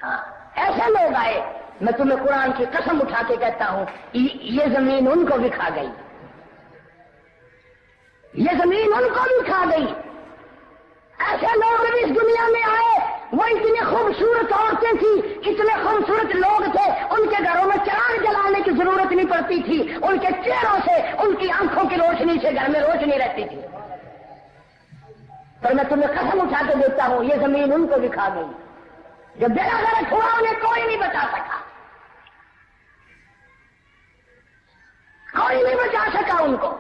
ہاں ایسے لوگ آئے، میں تمہیں قرآن کی قسم اٹھا کے کہتا ہوں یہ زمین ان کو بھی کھا گئی، یہ زمین ان کو بھی کھا گئی. ایسے لوگ بھی اس دنیا میں آئے، وہ اتنی خوبصورت عورتیں تھیں، اتنے خوبصورت لوگ تھے، ان کے گھروں میں چراغ جلانے کی ضرورت نہیں پڑتی تھی، ان کے چہروں سے، ان کی آنکھوں کی روشنی سے گھر میں روشنی رہتی تھی. پر میں تمہیں قسم اٹھا کے دیتا ہوں یہ زمین ان کو بھی کھا گئی. جب بیڑا غرق ہوا انہیں کوئی نہیں بچا سکا، کوئی نہیں بچا سکا ان کو.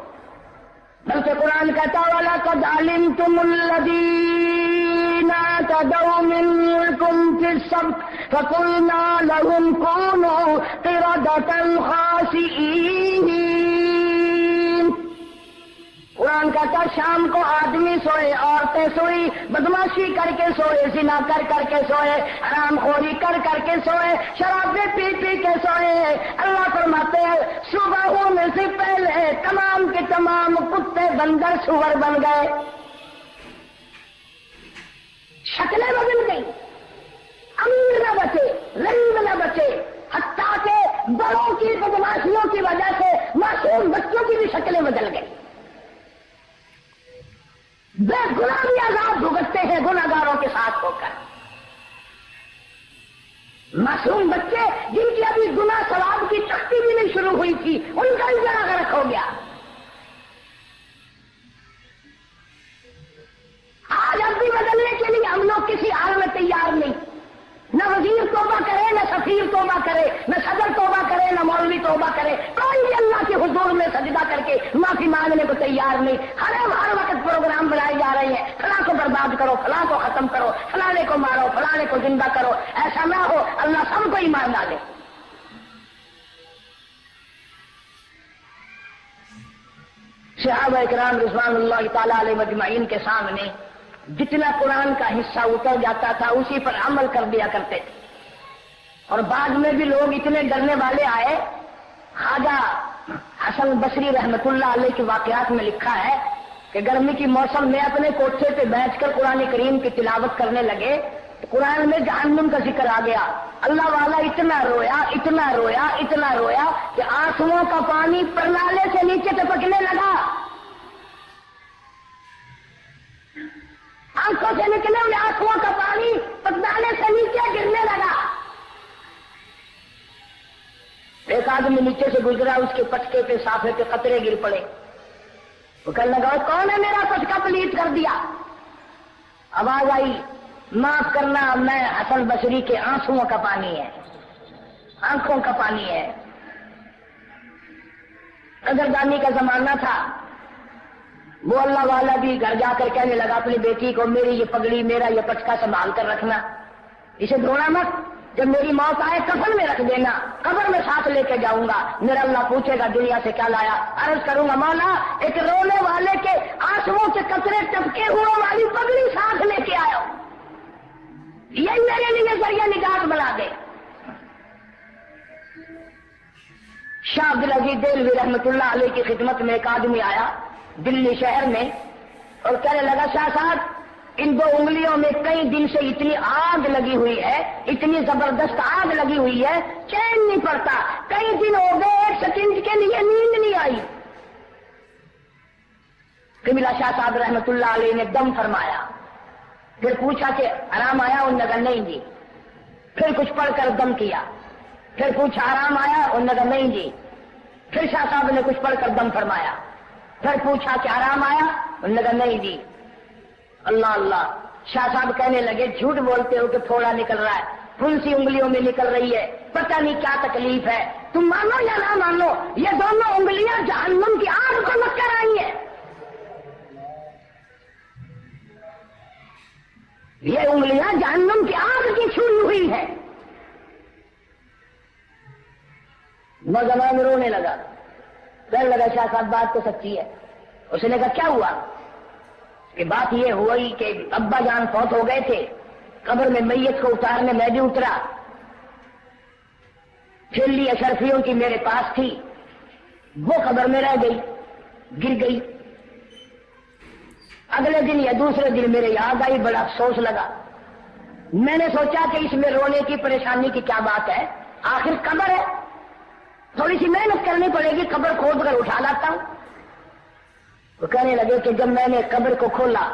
بلکہ قرآن کہتا وَلَقَدْ عَلِمْتُمُ الَّذِينَ اعْتَدَوْا مِنكُمْ فِي السَّبْتِ فَقُلْنَا لَهُمْ كُونُوا قِرَدَةً خَاسِئِينَ. قرآن کہتا شام کو آدمی سوئے، عورتیں سوئی، بدماشی کر کے سوئے، زنا کر کر کے سوئے، حرام خوری کر کر کے سوئے، شرابیں پی پی کے سوئے. اللہ فرماتے ہیں صبح ہونے سے پہلے تمام کے تمام کتے بندر سور بن گئے، شکلیں بدل گئی، امیر نہ بچے، غریب نہ بچے، حتیٰ کہ بڑوں کی بدماشیوں کی وجہ سے معصوم بچوں کی بھی شکلیں بدل گئی. بے گناہ بھی عذاب بھگتتے ہیں گناہگاروں کے ساتھ ہو کر. معصوم بچے جن کی ابھی گناہ ثواب کی تختی بھی نہیں شروع ہوئی تھی، ان کا بھی بیڑا غرق ہو گیا. آج اب بھی بدلنے کے لیے ہم لوگ کسی حال میں تیار نہیں. نہ وزیر توبہ کرے، نہ سفیر توبہ کرے، نہ صدر توبہ کرے، نہ مولوی توبہ کرے، کوئی بھی اللہ کے حضور میں سجدہ کر کے معافی مانگنے کو تیار نہیں. ہر وقت پروگرام بنائے جا رہے ہیں، فلاں کو برباد کرو، فلاں کو ختم کرو، فلانے کو مارو، فلانے کو زندہ کرو. ایسا نہ ہو، اللہ سب کو ہی مار ڈالے. صحابہ کرام رضوان اللہ تعالی علیہ مجمعین کے سامنے جتنا قرآن کا حصہ اتر جاتا تھا اسی پر عمل کر دیا کرتے تھے. اور بعد میں بھی لوگ اتنے ڈرنے والے آئے. خواجہ حسن بصری رحمت اللہ علیہ کے واقعات میں لکھا ہے کہ گرمی کی موسم میں اپنے کوٹھے پہ بیٹھ کر قرآن کریم کی تلاوت کرنے لگے تو قرآن میں جہنم کا ذکر آ گیا. اللہ والا اتنا رویا، اتنا رویا، اتنا رویا کہ آنسوؤں کا پانی پرنالے سے نیچے ٹپکنے لگا، آنکھوں سے نکلے ہوئے آنسوؤں کا پانی پرنالے سے نیچے گرنے لگا. ایک آدمی نیچے سے گزرا، اس کے پٹکے پہ صافے پہ قطرے گر پڑے. وہ کہنے لگا کون ہے میرا پٹکا پلیت کر دیا؟ آواز آئی معاف کرنا، میں حسن بصری کے آنسوؤں کا پانی ہے، آنکھوں کا پانی ہے. قدردانی کا زمانہ تھا. وہ اللہ والا بھی گھر جا کر کہنے لگا اپنی بیٹی کو میری یہ پگڑی، میرا یہ پٹکا سنبھال کر رکھنا، اسے دھونا مت، جب میری موت آئے کفن میں رکھ دینا، قبر میں ساتھ لے کے جاؤں گا. میرا اللہ پوچھے گا دنیا سے کیا لایا؟ عرض کروں گا مولا ایک رونے والے کے آنسوؤں سے قطرے ٹپکے ہوئے والی پگڑی ساتھ لے کے آیا، یہی میرے لیے ذریعہ نجات بنا دے. شاہ عبدالعزیز دہلوی رحمت اللہ علیہ کی خدمت میں ایک آدمی آیا دلی شہر میں اور کہنے لگا شاہ صاحب ان دو انگلیوں میں کئی دن سے اتنی آگ لگی ہوئی ہے، اتنی زبردست آگ لگی ہوئی ہے، چین نہیں پڑتا، کئی دن ہو گئے، ایک سیکنڈ کے لیے نیند نہیں آئی. قبلہ شاہ صاحب رحمت اللہ علیہ نے دم فرمایا، پھر پوچھا کہ آرام آیا؟ انہوں نے کہا نہیں جی. پھر کچھ پڑھ کر دم کیا، پھر پوچھا آرام آیا؟ انہوں نے کہا نہیں جی. پھر شاہ صاحب نے کچھ پڑھ کر دم فرمایا، پھر پوچھا کہ آرام آیا؟ انہوں نے کہا نہیں جی. اللہ اللہ. شاہ صاحب کہنے لگے جھوٹ بولتے ہو کہ تھوڑا نکل رہا ہے، پھنسی انگلیوں میں نکل رہی ہے، پتہ نہیں کیا تکلیف ہے. تم مانو یا نہ مانو یہ دونوں انگلیاں جہنم کی آگ کو لگ کر آئی ہیں. یہ انگلیاں جہنم کی آگ کی چھوئی ہوئی ہے. نوجوان رونے لگا، کہنے لگا شاہ صاحب بات تو سچی ہے. اس نے کہا کیا ہوا؟ کہ بات یہ ہوئی کہ ابا جان فوت ہو گئے تھے، قبر میں میت کو اتارنے میں بھی اترا، تھیلی اشرفیوں کی میرے پاس تھی، وہ قبر میں رہ گئی، گر گئی. اگلے دن یا دوسرے دن میرے یاد آئی، بڑا افسوس لگا. میں نے سوچا کہ اس میں رونے کی پریشانی کی کیا بات ہے، آخر قبر ہے، تھوڑی سی محنت کرنی پڑے گی، قبر کھود کر اٹھا لاتا ہوں. وہ کہنے لگے کہ جب میں نے قبر کو کھولا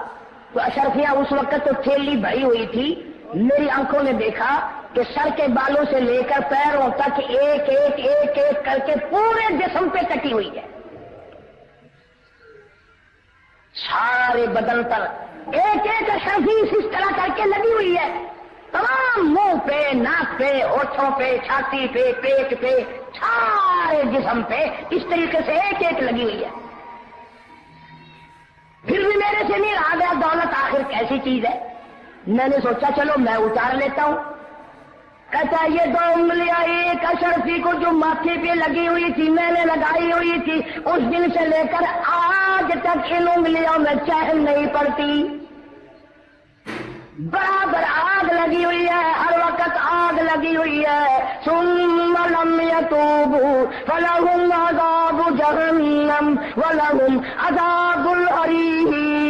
تو اشرفیہ اس وقت تو تھیلی بھری ہوئی تھی. میری آنکھوں نے دیکھا کہ سر کے بالوں سے لے کر پیروں تک ایک ایک ایک ایک کر کے پورے جسم پہ کٹی ہوئی ہے، سارے بدن پر ایک ایک اشرفی اس طرح کر کے لگی ہوئی ہے، تمام منہ پہ، ناک پہ، ہونٹوں پہ، چھاتی پہ، پیٹ پہ، سارے جسم پہ اس طریقے سے ایک ایک لگی ہوئی ہے. پھر بھی میرے سے نہیں رہا گیا، دولت آخر کیسی چیز ہے. میں نے سوچا چلو میں اتار لیتا ہوں. کہتا ہے یہ 2 انگلیاں ایک اشرفی کو جو ماتھے پہ لگی ہوئی تھی میں نے لگائی ہوئی تھی، اس دن سے لے کر آج تک ان انگلیوں میں چہل نہیں پڑتی، برابر آگ لگی ہوئی ہے، ہر وقت آگ لگی ہوئی ہے. ثم لم يتوبوا فلهم عذاب جہنم ولهم عذاب الحریق.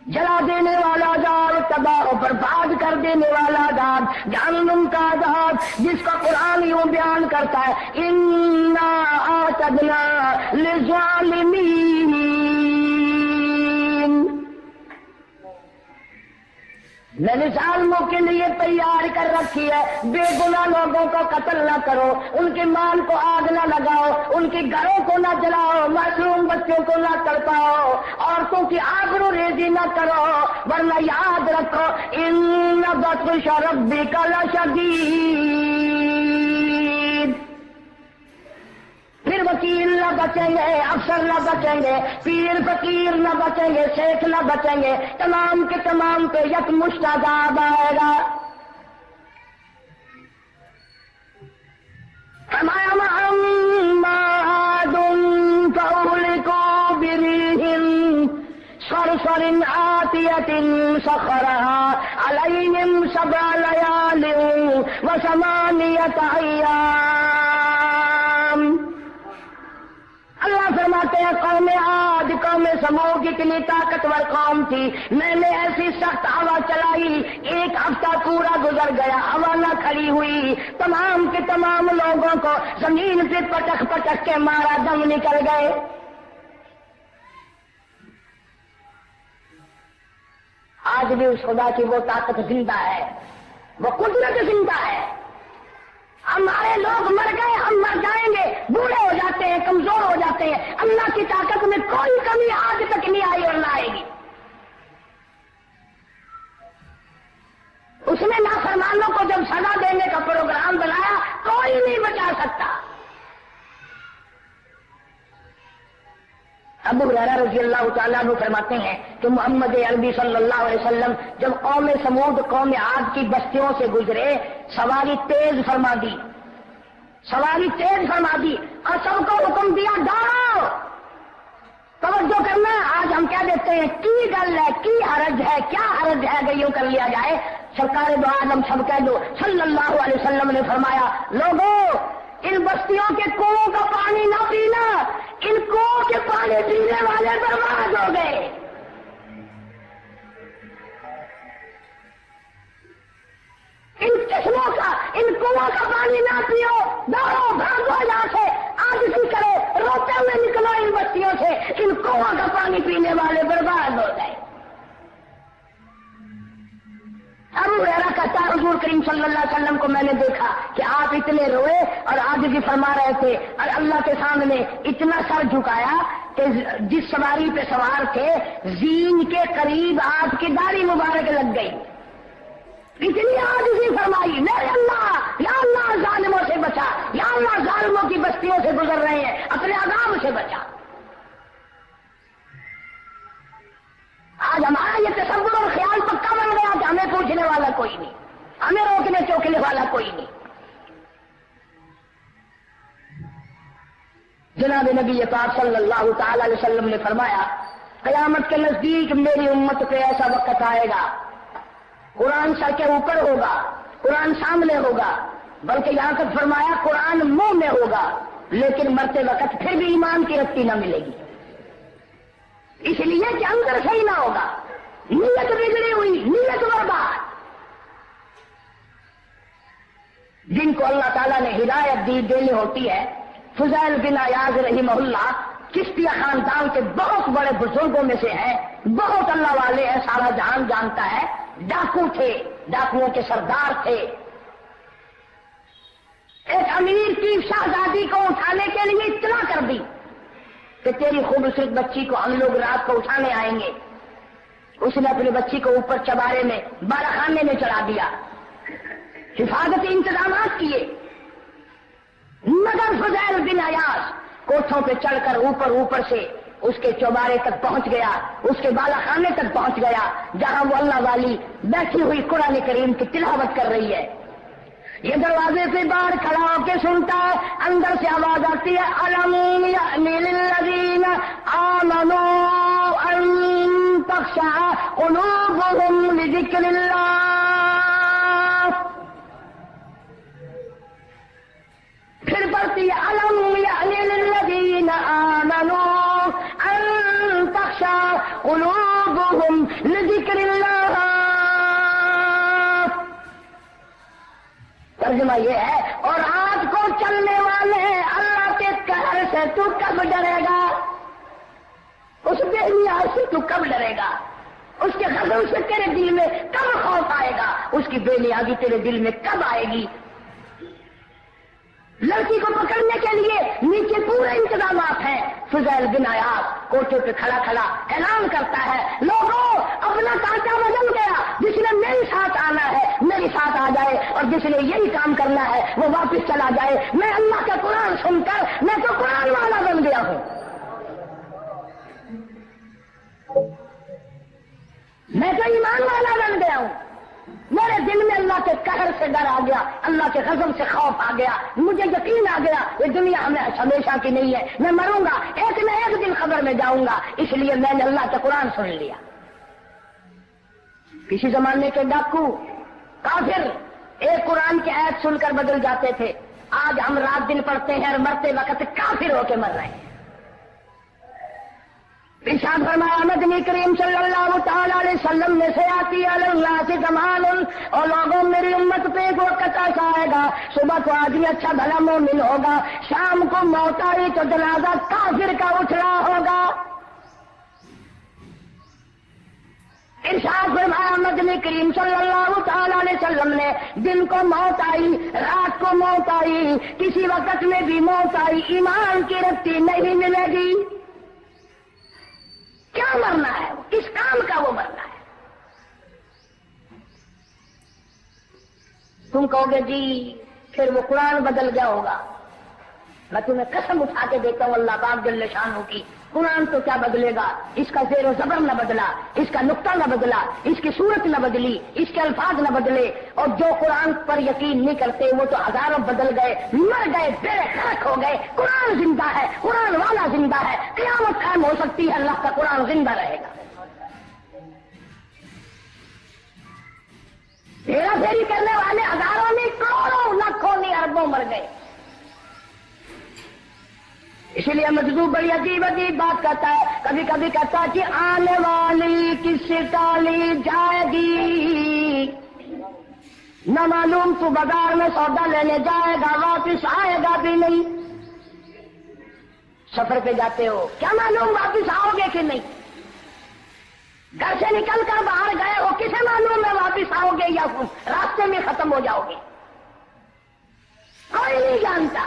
جلا دینے والا عذاب، تباہ و برباد کر دینے والا عذاب، جہنم کا عذاب، جس کا قرآن یوں بیان کرتا ہے انا اعتدنا للظالمین. میں نے ظالموں کے لیے تیار کر رکھی ہے، بے گناہ لوگوں کو قتل نہ کرو، ان کے مال کو آگ نہ لگاؤ، ان کے گھروں کو نہ جلاؤ، معصوم بچوں کو نہ تڑپاؤ، عورتوں کی آبرو ریزی نہ کرو، ورنہ یاد رکھو ان بطش ربک لشدید. پھر وکیل نہ بچیں گے، افسر نہ بچیں گے، پیر فقیر نہ بچیں گے، شیخ نہ بچیں گے، تمام کے تمام پہ یکمشت عذاب آئے گا. فرمایا محمد فأهلكوا بريح صرصر عاتية سخرها عليهم 7 ليال و8 أيام. اللہ فرماتے ہیں قوم عاد، قوم سمود اتنی طاقتور قوم تھی، میں نے ایسی سخت ہوا چلائی، 1 ہفتہ پورا گزر گیا، ہوا نہ کھڑی ہوئی، تمام کے تمام لوگوں کو زمین پہ پٹک پٹک کے مارا، دم نکل گئے. آج بھی اس خدا کی وہ طاقت زندہ ہے، وہ قدرت زندہ ہے. ہمارے لوگ مر گئے، ہم مر جائیں گے، بوڑھے ہو جاتے ہیں، کمزور ہو جاتے ہیں، اللہ کی طاقت میں کوئی کمی آج تک نہیں آئی اور نہ آئے گی. اس نے نافرمانوں کو جب سزا دینے کا پروگرام بنایا کوئی نہیں بچا سکتا. ابو ہریرہ رضی اللہ تعالیٰ عنہ فرماتے ہیں کہ محمد عربی صلی اللہ علیہ وسلم جب قوم سمود قوم عاد کی بستیوں سے گزرے، سواری تیز فرما دی، سواری تیز فرما دی اور سب کو حکم دیا دوڑو. توجہ کرنا، آج ہم کیا دیتے ہیں کی گل ہے، کی حرج ہے، کیا حرج ہے کہ یوں کر لیا جائے. سرکار دو عالم سب کہہ دو صلی اللہ علیہ وسلم نے فرمایا لوگوں ان بستیوں کے کنووں کا پانی نہ پینا، ان کنووں کے پانی پینے والے برباد ہو گئے. ان چشموں کا، ان کنووں کا پانی نہ پیو، دوڑو بھاگو یہاں سے، آج بھی کرو، روتے ہوئے نکلو ان بستیوں سے، ان کنووں کا پانی پینے والے برباد ہو گئے. ابو ہریرہ کہتا ہے حضور کریم صلی اللہ علیہ وسلم کو میں نے دیکھا کہ آپ اتنے روئے اور عاجزی فرما رہے تھے اور اللہ کے سامنے اتنا سر جھکایا کہ جس سواری پہ سوار تھے زین کے قریب آپ کی داڑھی مبارک لگ گئی. اتنی عاجزی فرمائی، میرے اللہ یا اللہ ظالموں سے بچا، یا اللہ ظالموں کی بستیوں سے گزر رہے ہیں، اپنے عذاب سے بچا. آج ہمارا یہ تصور اور خیال پکا بن گیا کہ ہمیں پوچھنے والا کوئی نہیں، ہمیں روکنے چوکنے والا کوئی نہیں. جناب نبی پاک صلی اللہ تعالی علیہ وسلم نے فرمایا قیامت کے نزدیک میری امت پہ ایسا وقت آئے گا، قرآن سر کے اوپر ہوگا، قرآن سامنے ہوگا، بلکہ یہاں تک فرمایا قرآن منہ میں ہوگا، لیکن مرتے وقت پھر بھی ایمان کی رتی نہ ملے گی. اس لیے کہ اندر صحیح نہ ہوگا، نیت بگڑی ہوئی، نیت برباد۔ جن کو اللہ تعالیٰ نے ہدایت دینی ہوتی ہے، فضیل بن عیاض رحمہ اللہ چشتیہ خاندان کے بہت بڑے بزرگوں میں سے ہیں، بہت اللہ والے ہیں، سارا جہان جانتا ہے، ڈاکو تھے، ڈاکوؤں کے سردار تھے۔ ایک امیر کی شہزادی کو اٹھانے کے لیے اطلاع کر دی کہ تیری خوبصورت بچی کو ہم لوگ رات کو اٹھانے آئیں گے۔ اس نے اپنی بچی کو اوپر چبارے میں بالاخانے میں چڑھا دیا، حفاظتی انتظامات کیے، مگر فضیل بن عیاض کوٹھوں پہ چڑھ کر اوپر سے اس کے چوبارے تک پہنچ گیا، اس کے بالاخانے تک پہنچ گیا، جہاں وہ اللہ والی بیٹھی ہوئی قرآن کریم کی تلاوت کر رہی ہے۔ یہ دروازے سے باہر کھڑا ہو کے سنتا ہے، اندر سے آواز آتی ہے، الم یأنی للذین آمنوا ان تخشع قلوبهم لذکر اللہ۔ پھر پڑھتی ہے، الم یأنی للذین آمنوا ان تخشع قلوبهم لذکر اللہ۔ ترجمہ یہ ہے، اور رات کو چلنے والے اللہ کے قہر سے تو کب ڈرے گا؟ اس بے نیاز سے تو کب ڈرے گا؟ اس کے غضب سے تیرے دل میں کب خوف آئے گا؟ اس کی بے نیازی تیرے دل میں کب آئے گی؟ لڑکی کو پکڑنے کے لیے نیچے پورے انتظامات ہیں۔ فضیل بن عیاض کوٹھے پہ کھڑا کھڑا اعلان کرتا ہے، لوگوں اپنا کانٹا بدل گیا، جس نے میرے ساتھ آنا ہے میرے ساتھ آ جائے، اور جس نے یہی کام کرنا ہے وہ واپس چلا جائے۔ میں اللہ کا قرآن سن کر میں تو قرآن والا بن گیا ہوں، میں تو ایمان والا بن گیا ہوں، میرے دل میں اللہ کے قہر سے ڈر آ گیا، اللہ کے غضب سے خوف آ گیا، مجھے یقین آ گیا یہ دنیا ہمیشہ کی نہیں ہے، میں مروں گا، ایک نہ ایک دن قبر میں جاؤں گا، اس لیے میں نے اللہ کا قرآن سن لیا۔ کسی زمانے کے ڈاکو کافر ایک قرآن کی آیت سن کر بدل جاتے تھے، آج ہم رات دن پڑھتے ہیں اور مرتے وقت کافر ہو کے مر رہے ہیں۔ ارشاد فرمایا مدنی کریم صلی اللہ تعالی علیہ وسلم نے سیاتی اللہ سے زمان، اور لوگوں میری امت پہ ایک وقت ایسا آئے گا، صبح کو آدمی اچھا بھلا مومن ہوگا، شام کو موت آئی تو جنازہ کافر کا اٹھ رہا ہوگا۔ ارشاد فرمایا مدنی کریم صلی اللہ تعالی علیہ وسلم نے، دن کو موت آئی، رات کو موت آئی، کسی وقت میں بھی موت آئی، ایمان کی رتی نہیں ملے گی۔ کیا مرنا ہے؟ کس کام کا وہ مرنا ہے؟ تم کہو گے جی پھر وہ قرآن بدل گیا ہوگا، میں تمہیں قسم اٹھا کے دیتا ہوں اللہ پاک جل شانہ کی، قرآن تو کیا بدلے گا؟ اس کا زیر و زبر نہ بدلا، اس کا نقطہ نہ بدلا، اس کی صورت نہ بدلی، اس کے الفاظ نہ بدلے، اور جو قرآن پر یقین نہیں کرتے وہ تو ہزاروں بدل گئے، مر گئے، بے خرق ہو گئے۔ قرآن زندہ ہے، قرآن والا زندہ ہے، قیامت قائم ہو سکتی ہے، اللہ کا قرآن زندہ رہے گا۔ ہیرا پھیری کرنے والے ہزاروں نہیں، کروڑوں، لاکھوں نہیں، اربوں مر گئے۔ اس لیے مجذوب بڑی عجیب عجیب بات کرتا ہے، کبھی کبھی کہتا ہے کہ آنے والی کس سے ٹالی جائے گی، نہ معلوم تو بازار میں سودا لینے جائے گا واپس آئے گا بھی نہیں۔ سفر پہ جاتے ہو، کیا معلوم واپس آؤ گے کہ نہیں؟ گھر سے نکل کر باہر گئے ہو، کسے معلوم ہے واپس آؤ گے یا راستے میں ختم ہو جاؤ گے؟ کوئی نہیں جانتا۔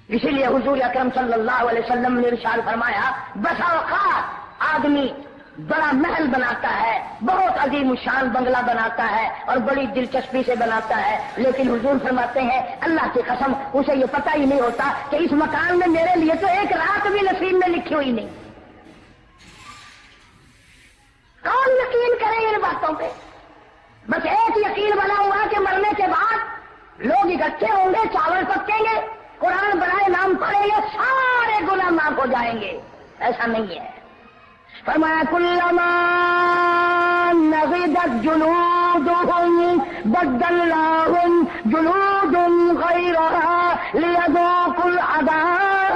اسی لیے حضور اکرم صلی اللہ علیہ وسلم نے ارشاد فرمایا، بسا اوقات آدمی بڑا محل بناتا ہے، بہت عظیم الشان بنگلہ بناتا ہے اور بڑی دلچسپی سے بناتا ہے، لیکن حضور فرماتے ہیں اللہ کی قسم اسے یہ پتہ ہی نہیں ہوتا کہ اس مکان میں میرے لیے تو ایک رات بھی نصیب میں لکھی ہوئی نہیں۔ کون یقین کرے ان باتوں پہ؟ بس ایک یقین بنا ہوا کہ مرنے کے بعد لوگ اکٹھے ہوں گے، چاول پکیں گے، قرآن بڑھائے نام پڑھیں گے، سارے گناہ معاف ہو جائیں گے۔ ایسا نہیں ہے۔ فرمایا کلما نضجت جلودهم بدلناهم جلود غیرها لیذوقوا العذاب۔